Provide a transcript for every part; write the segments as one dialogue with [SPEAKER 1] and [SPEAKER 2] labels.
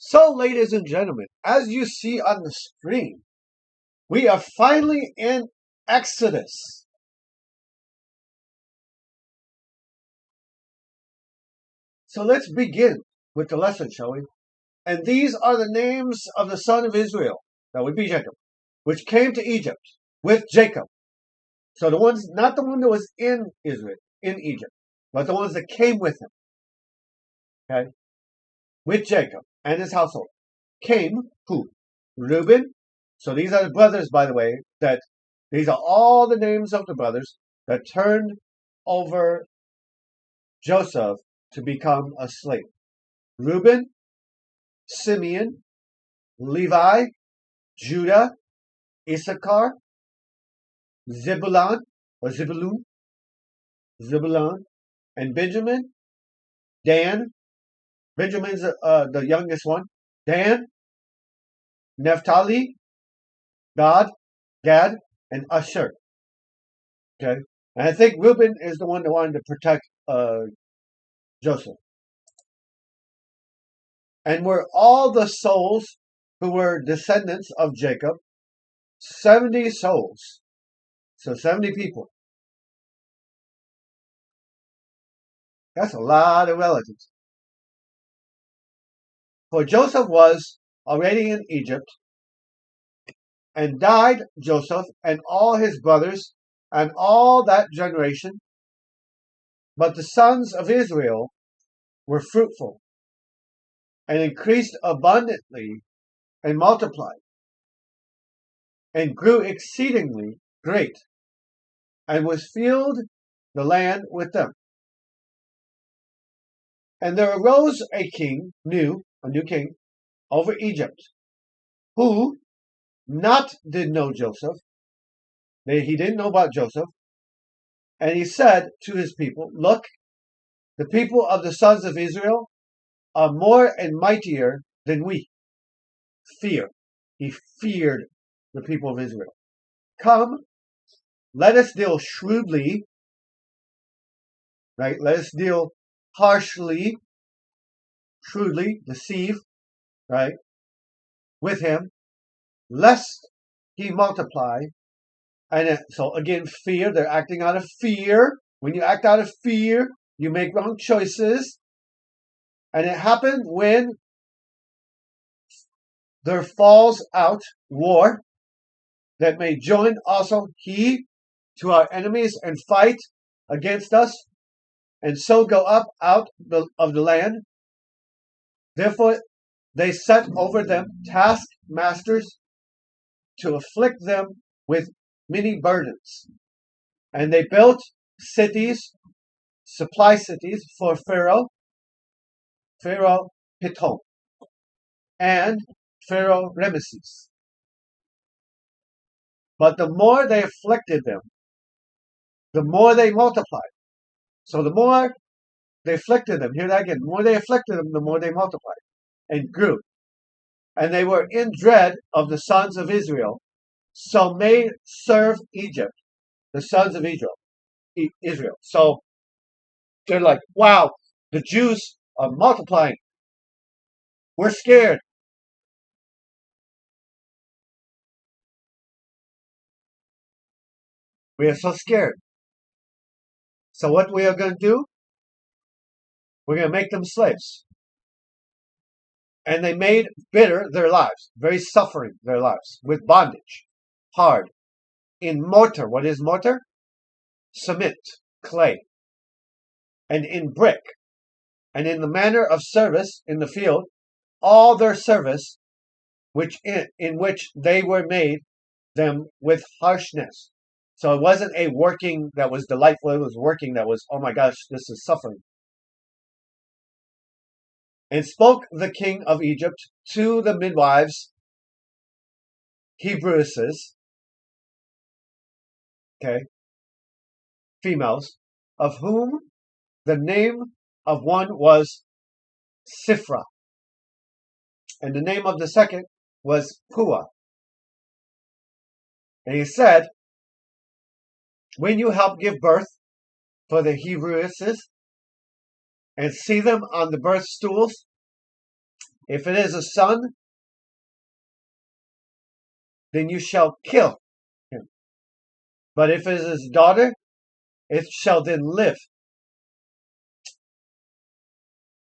[SPEAKER 1] So, ladies and gentlemen, as you see on the screen, we are finally in Exodus. So let's begin with the lesson, shall we? And these are the names of the son of Israel, that would be Jacob, which came to Egypt with Jacob. So the ones, not the one that was in Israel, in Egypt, but the ones that came with him, okay, with Jacob and his household. Came who? Reuben. So these are the brothers, by the way, that these are all the names of the brothers that turned over Joseph to become a slave. Reuben, Simeon, Levi, Judah, Issachar, Zebulun, or Zebulun, and Benjamin, Dan. Benjamin's the youngest one. Dan, Naphtali, Gad, and Asher. Okay, and I think Reuben is the one that wanted to protect Joseph. And were all the souls who were descendants of Jacob, 70 souls. So 70 people. That's a lot of relatives. For Joseph was already in Egypt, and died Joseph and all his brothers and all that generation. But the sons of Israel were fruitful and increased abundantly and multiplied and grew exceedingly great and was filled the land with them. And there arose a king, a new king, over Egypt, who not did know Joseph. He didn't know about Joseph. And he said to his people, look, the people of the sons of Israel are more and mightier than we. Fear. He feared the people of Israel. Come, let us deal shrewdly, right? Let us deal harshly, shrewdly, deceive, right? With him, lest he multiply. And so again, fear. They're acting out of fear. When you act out of fear, you make wrong choices. And it happened when there falls out war, that may join also he to our enemies and fight against us, and so go up out of the land. Therefore they set over them taskmasters to afflict them with many burdens. And they built cities, supply cities for Pharaoh Pithom, and Pharaoh Rameses. But the more they afflicted them, the more they multiplied. So the more they afflicted them, hear that again, the more they afflicted them, the more they multiplied and grew. And they were in dread of the sons of Israel, so made serve Egypt, the sons of Israel. So they're like, wow, the Jews are multiplying. We're scared. We are so scared. So what we are going to do, we're going to make them slaves. And they made bitter their lives, very suffering their lives, with bondage, hard. In mortar, what is mortar? Cement, clay. And in brick, and in the manner of service in the field, all their service, which in which they were made them with harshness. So it wasn't a working that was delightful, it was working that was, oh my gosh, this is suffering. And spoke the king of Egypt to the midwives, Hebreuses, okay, females, of whom the name of one was Sifra, and the name of the second was Pua. And he said, when you help give birth for the Hebreuses and see them on the birth stools, If it is a son, then you shall kill him. But if it is his daughter, it shall then live.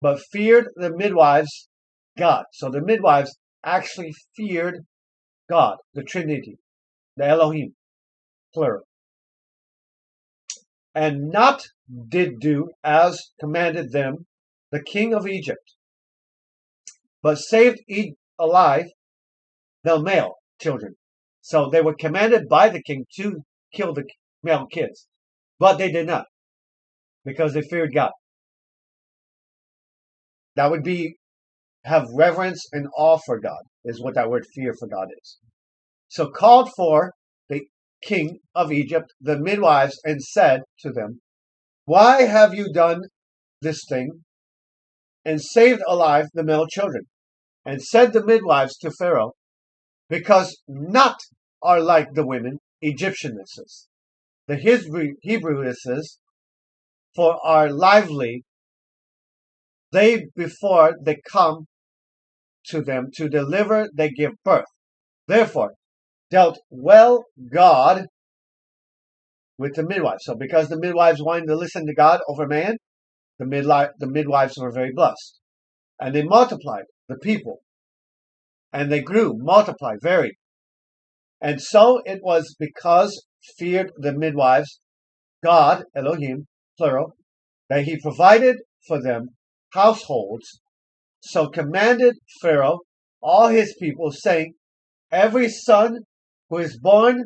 [SPEAKER 1] But feared the midwives God. So the midwives actually feared God, the Trinity, the Elohim, plural. And not did do as commanded them the king of Egypt, but saved alive the male children. So they were commanded by the king to kill the male kids, but they did not because they feared God. That would be have reverence and awe for God, is what that word fear for God is. So called for the king of Egypt, the midwives, and said to them, why have you done this thing and saved alive the male children? And said the midwives to Pharaoh, because not are like the women Egyptianesses, the Hebrewesses, for are lively, they before they come to them to deliver, they give birth. Therefore, dealt well God with the midwives. So because the midwives wanted to listen to God over man, the midwives were very blessed. And they multiplied the people. And they grew, multiplied, very. And so it was because feared the midwives, God, Elohim, plural, that he provided for them households. So commanded Pharaoh all his people, saying, every son who is born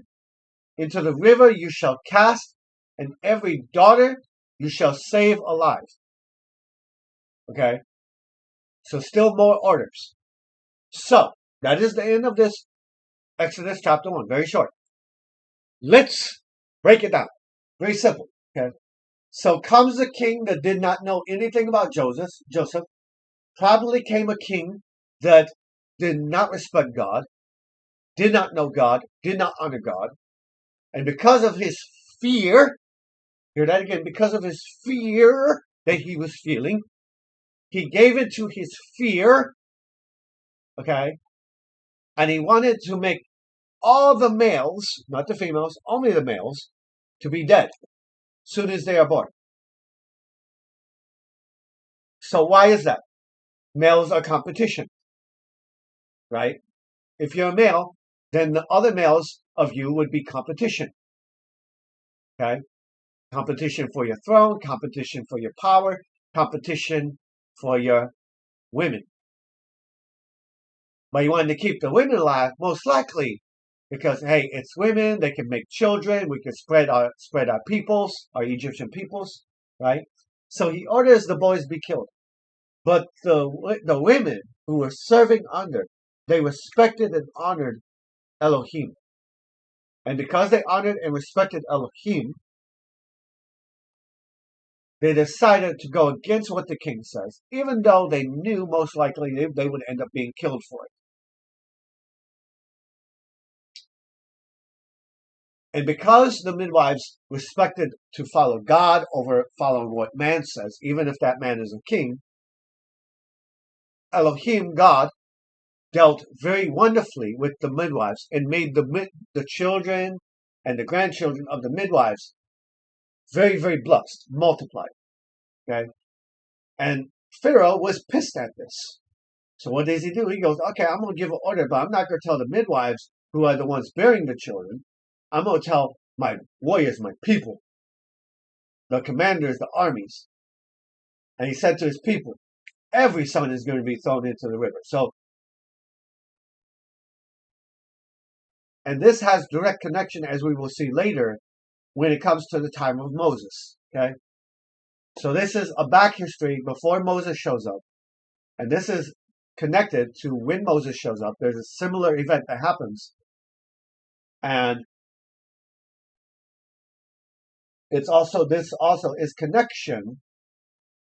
[SPEAKER 1] into the river you shall cast, and every daughter you shall save alive. Okay? So still more orders. So, that is the end of this Exodus chapter 1. Very short. Let's break it down. Very simple. Okay? So comes a king that did not know anything about Joseph. Probably came a king that did not respect God, did not know God, did not honor God. And because of his fear, hear that again, because of his fear that he was feeling, he gave in to his fear, okay? And he wanted to make all the males, not the females, only the males, to be dead soon as they are born. So why is that? Males are competition, right? If you're a male, then the other males of you would be competition, okay? Competition for your throne, competition for your power, competition for your women. But you wanted to keep the women alive, most likely, because hey, it's women. They can make children. We can spread our peoples, our Egyptian peoples, right? So he orders the boys be killed. But the women who were serving under, they respected and honored Elohim, and because they honored and respected Elohim, they decided to go against what the king says, even though they knew most likely they would end up being killed for it. And because the midwives respected to follow God over following what man says, even if that man is a king, Elohim, God, dealt very wonderfully with the midwives and made the children and the grandchildren of the midwives very, very blessed, multiplied. Okay? And Pharaoh was pissed at this. So what does he do? He goes, okay, I'm going to give an order, but I'm not going to tell the midwives who are the ones bearing the children. I'm going to tell my warriors, my people, the commanders, the armies. And he said to his people, every son is going to be thrown into the river. So, and this has direct connection, as we will see later, when it comes to the time of Moses. Okay? So this is a back history before Moses shows up. And this is connected to when Moses shows up. There's a similar event that happens. And this also is connection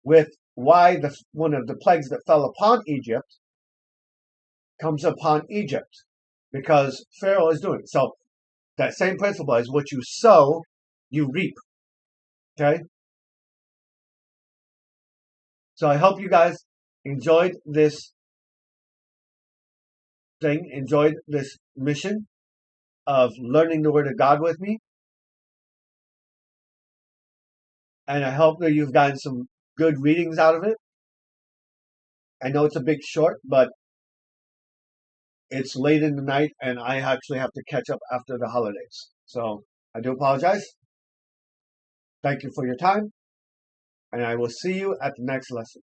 [SPEAKER 1] with why one of the plagues that fell upon Egypt comes upon Egypt, because Pharaoh is doing it. So that same principle is what you sow, you reap. Okay? So I hope you guys enjoyed this enjoyed this mission of learning the Word of God with me. And I hope that you've gotten some good readings out of it. I know it's a big short, but it's late in the night and I actually have to catch up after the holidays. So I do apologize. Thank you for your time, and I will see you at the next lesson.